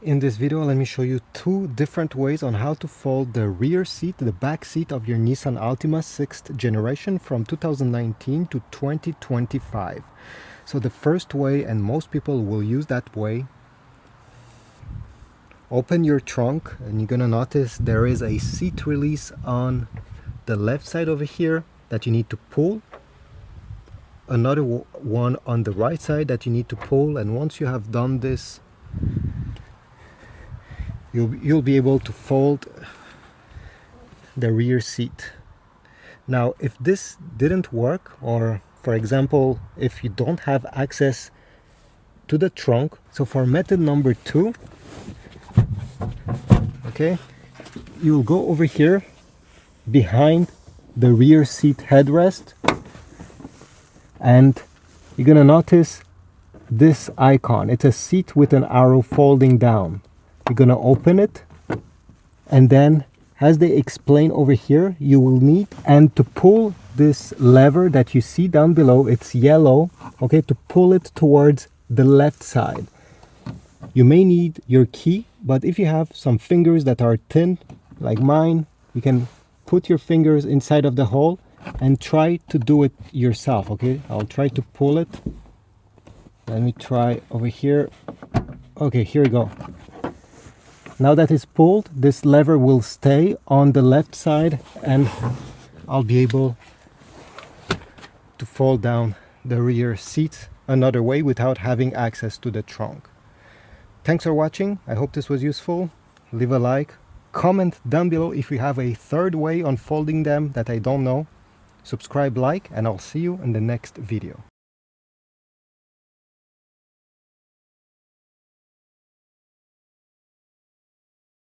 In this video, let me show you two different ways on how to fold the rear seat, the back seat of your Nissan Altima 6th generation from 2019 to 2025. So the first way, and most people will use that way, open your trunk and you're gonna notice there is a seat release on the left side over here that you need to pull. Another one on the right side that you need to pull, and once you have done this, you'll be able to fold the rear seat. Now, if this didn't work, or for example, if you don't have access to the trunk, so for method number 2, okay, you'll go over here behind the rear seat headrest, and you're gonna notice this icon. It's a seat with an arrow folding down. You're gonna open it, and then as they explain over here, you will need and to pull this lever that you see down below, it's yellow, okay, to pull it towards the left side. You may need your key, but if you have some fingers that are thin like mine, you can put your fingers inside of the hole and try to do it yourself. Okay, I'll try to pull it. Let me try over here. Okay, here we go. Now that it's pulled, this lever will stay on the left side, and I'll be able to fold down the rear seat another way without having access to the trunk. Thanks for watching. I hope this was useful. Leave a like, comment down below if you have a third way on folding them that I don't know. Subscribe, like, and I'll see you in the next video.